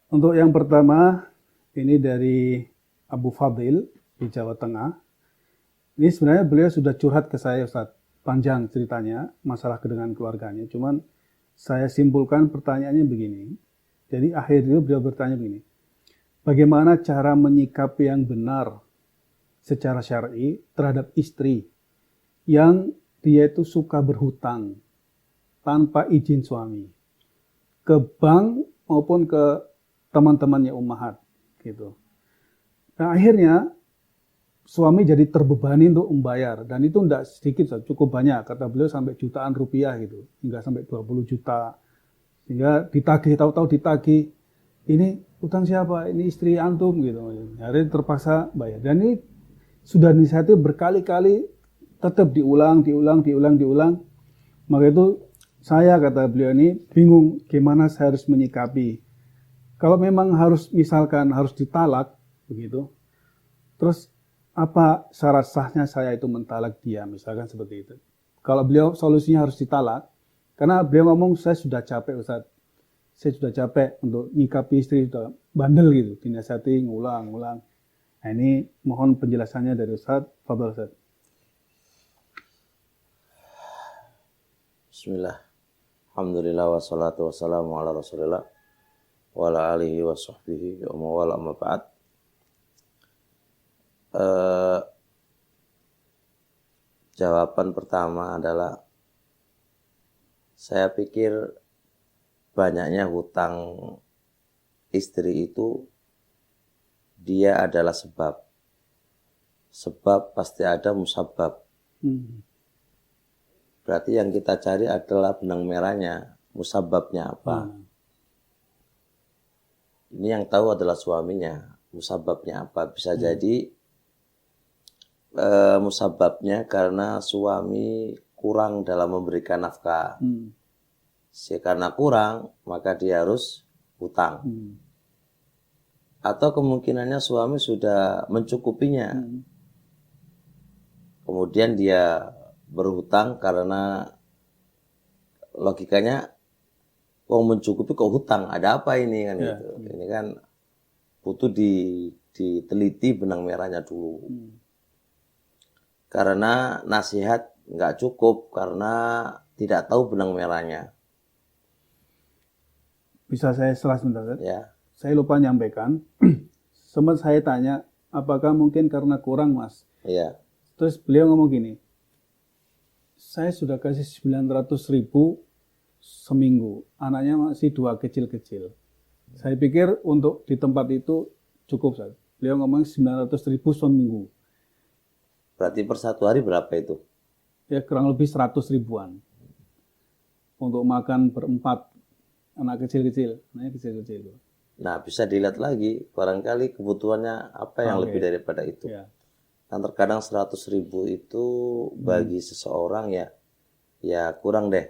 Untuk yang pertama, ini dari Abu Fadil di Jawa Tengah. Ini sebenarnya beliau sudah curhat ke saya, Ustaz. Panjang ceritanya, masalah dengan keluarganya. Cuman saya simpulkan pertanyaannya begini. Jadi akhir itu beliau bertanya begini. Bagaimana cara menyikapi yang benar secara syar'i terhadap istri yang dia itu suka berhutang tanpa izin suami ke bank maupun ke teman-temannya ummahat gitu. Nah, akhirnya suami jadi terbebani untuk membayar dan itu tidak sedikit, cukup banyak, kata beliau sampai jutaan rupiah gitu, hingga sampai 20 juta. Sehingga ditagih, tahu-tahu ditagih, ini utang siapa? Ini istri antum gitu. Akhirnya terpaksa bayar. Dan ini sudah dinasihati berkali-kali, tetap diulang. Maka itu saya, kata beliau ini, bingung gimana saya harus menyikapi. Kalau memang harus, misalkan harus ditalak, begitu, terus apa syarat sahnya saya itu mentalak dia, misalkan seperti itu. Kalau beliau solusinya harus ditalak, karena beliau ngomong, saya sudah capek Ustaz. Saya sudah capek untuk nyikapi istri, sudah bandel gitu, dinasihati, ngulang. Nah, ini mohon penjelasannya dari Ustaz. Fadhol Ustaz. Bismillah. Alhamdulillah wassalatu wassalamu ala Rasulillah wa ala alihi wa sahbihi wa mawala amma ba'd. Jawaban pertama adalah saya pikir banyaknya hutang istri itu dia adalah sebab. Sebab pasti ada musabab. Berarti yang kita cari adalah benang merahnya, musababnya apa. Ini yang tahu adalah suaminya, musababnya apa. Bisa jadi musababnya karena suami kurang dalam memberikan nafkah. Karena kurang, maka dia harus hutang. Atau kemungkinannya suami sudah mencukupinya. Kemudian dia berhutang karena logikanya mencukupi kok hutang, ada apa ini kan gitu. Ini kan butuh diteliti benang merahnya dulu. Karena nasihat nggak cukup karena tidak tahu benang merahnya. Bisa saya setelah sebentar, Ustaz? Ya. Saya lupa nyampaikan. Sempat saya tanya, apakah mungkin karena kurang, Mas? Iya. Terus beliau ngomong gini, saya sudah kasih 900.000 seminggu, anaknya masih 2 kecil-kecil. Saya pikir untuk di tempat itu cukup, Ustaz. Beliau ngomong 900.000 seminggu. Berarti per satu hari berapa itu? Ya kurang lebih 100 ribuan. Untuk makan berempat, anak kecil-kecil. Nah, bisa dilihat lagi, barangkali kebutuhannya apa yang lebih daripada itu. Dan terkadang 100.000 itu bagi seseorang ya kurang deh.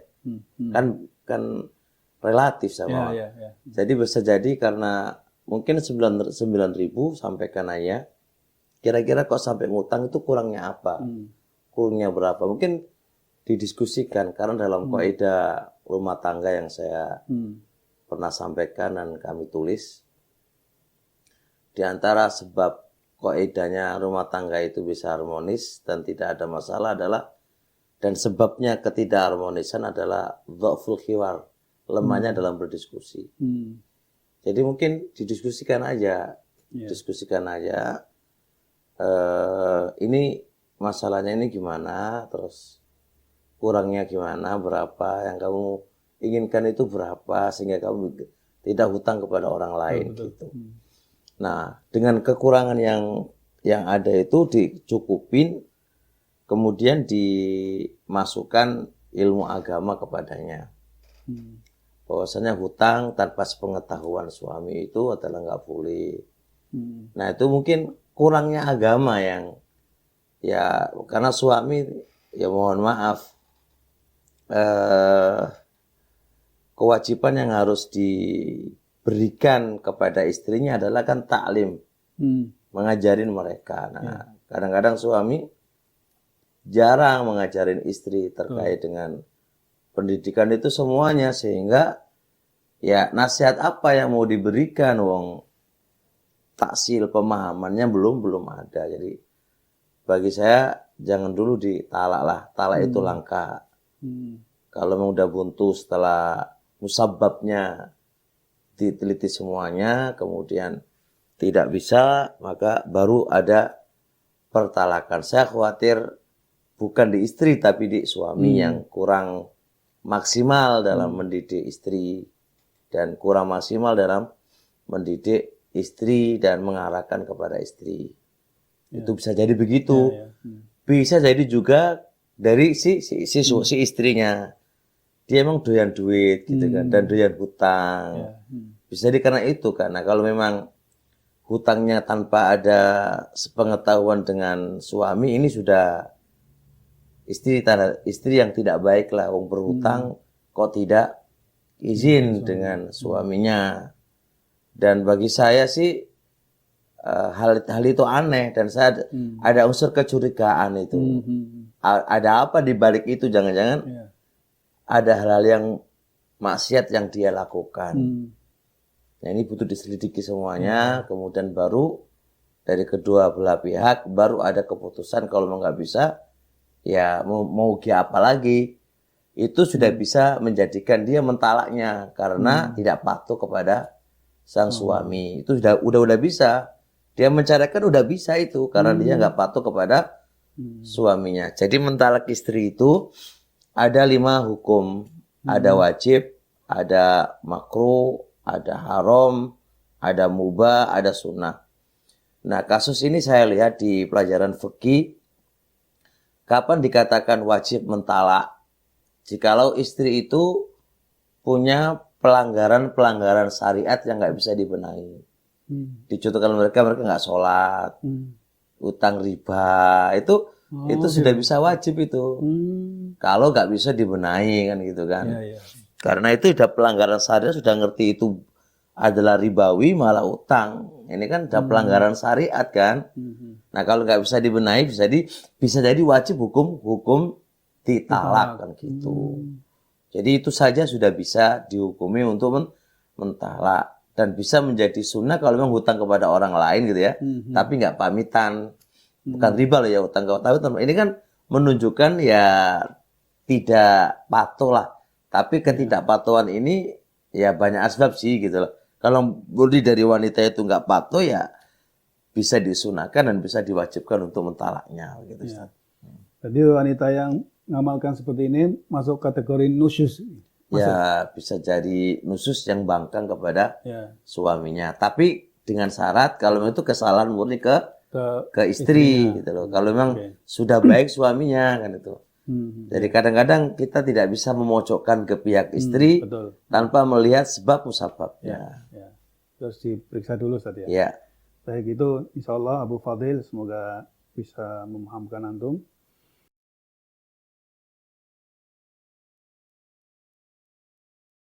Kan relatif sama. Jadi bisa jadi karena mungkin 9.000 sampaikan aja. Kira-kira kok sampai ngutang itu kurangnya apa? Kurangnya berapa? Mungkin didiskusikan karena dalam kaidah rumah tangga yang saya pernah sampaikan dan kami tulis, di antara sebab kaidahnya rumah tangga itu bisa harmonis dan tidak ada masalah adalah, dan sebabnya ketidakharmonisan adalah dhaful khiwar, lemahnya dalam berdiskusi. Jadi mungkin didiskusikan aja, ini masalahnya ini gimana, terus kurangnya gimana, berapa yang kamu inginkan itu berapa, sehingga kamu tidak hutang kepada orang lain. Gitu. Nah, dengan kekurangan yang ada itu dicukupin, kemudian dimasukkan ilmu agama kepadanya. Bahwasanya hutang tanpa sepengetahuan suami itu adalah nggak boleh. Nah, itu mungkin kurangnya agama yang ya karena suami ya mohon maaf kewajiban yang harus diberikan kepada istrinya adalah kan taklim, mengajarin mereka. Nah, kadang-kadang suami jarang mengajarin istri terkait dengan pendidikan itu semuanya, sehingga Ya nasihat apa yang mau diberikan, wong taksil pemahamannya belum ada. Jadi bagi saya jangan dulu ditalak lah. Talak itu langka. Kalau memang udah buntu setelah musababnya diteliti semuanya, kemudian tidak bisa, maka baru ada pertalakan. Saya khawatir bukan di istri tapi di suami yang kurang maksimal dalam mendidik istri dan kurang maksimal dalam mendidik istri dan mengarahkan kepada istri. Itu bisa jadi begitu. Bisa jadi juga dari si istrinya. Dia emang doyan duit gitu kan, dan doyan hutang. Bisa jadi karena itu kan. Nah, kalau memang hutangnya tanpa ada sepengetahuan dengan suami, ini sudah istri yang tidak baik lah. Wong berhutang kok tidak izin dengan suaminya. Dan bagi saya sih hal itu aneh, dan saya ada unsur kecurigaan itu. Ada apa di balik itu? Jangan-jangan ada hal-hal yang maksiat yang dia lakukan. Nah, ini butuh diselidiki semuanya, kemudian baru dari kedua belah pihak baru ada keputusan. Kalau nggak bisa, ya mau apa lagi? Itu sudah bisa menjadikan dia mentalaknya karena tidak patuh kepada sang suami. Itu udah bisa. Dia menceraikan udah bisa itu karena dia nggak patuh kepada suaminya. Jadi mentalak istri itu ada 5 hukum. Ada wajib, ada makruh, ada haram, ada mubah, ada sunnah. Nah, kasus ini saya lihat di pelajaran fikih. Kapan dikatakan wajib mentalak? Jikalau istri itu punya pelanggaran syariat yang nggak bisa dibenahi. Dicontohkan mereka nggak sholat, utang riba, itu sudah bisa wajib itu. Kalau nggak bisa dibenahi kan gitu kan. Karena itu sudah pelanggaran syariat, sudah ngerti itu adalah ribawi malah utang. Ini kan sudah pelanggaran syariat kan. Nah, kalau nggak bisa dibenahi bisa jadi wajib hukum ditalak kan gitu. Jadi itu saja sudah bisa dihukumi untuk mentalak, dan bisa menjadi sunnah kalau memang hutang kepada orang lain gitu ya. Tapi nggak pamitan. Bukan riba loh ya, utang kepada. Ini kan menunjukkan ya tidak patuh lah. Tapi ketidakpatuhan ini ya banyak asbab sih gitu loh. Kalau murni dari wanita itu nggak patuh ya bisa disunahkan dan bisa diwajibkan untuk mentalaknya gitu. Jadi wanita yang ngamalkan seperti ini masuk kategori nusyuz. Ya bisa jadi nusus yang bangkang kepada suaminya. Tapi dengan syarat kalau itu kesalahan murni ke istri gitu loh. Kalau memang sudah baik suaminya kan itu. Jadi kadang-kadang kita tidak bisa memojokkan ke pihak istri tanpa melihat sebab musababnya. Terus diperiksa dulu saja. Ya. Baik, itu insya Allah Abu Fadil semoga bisa memahamkan antum.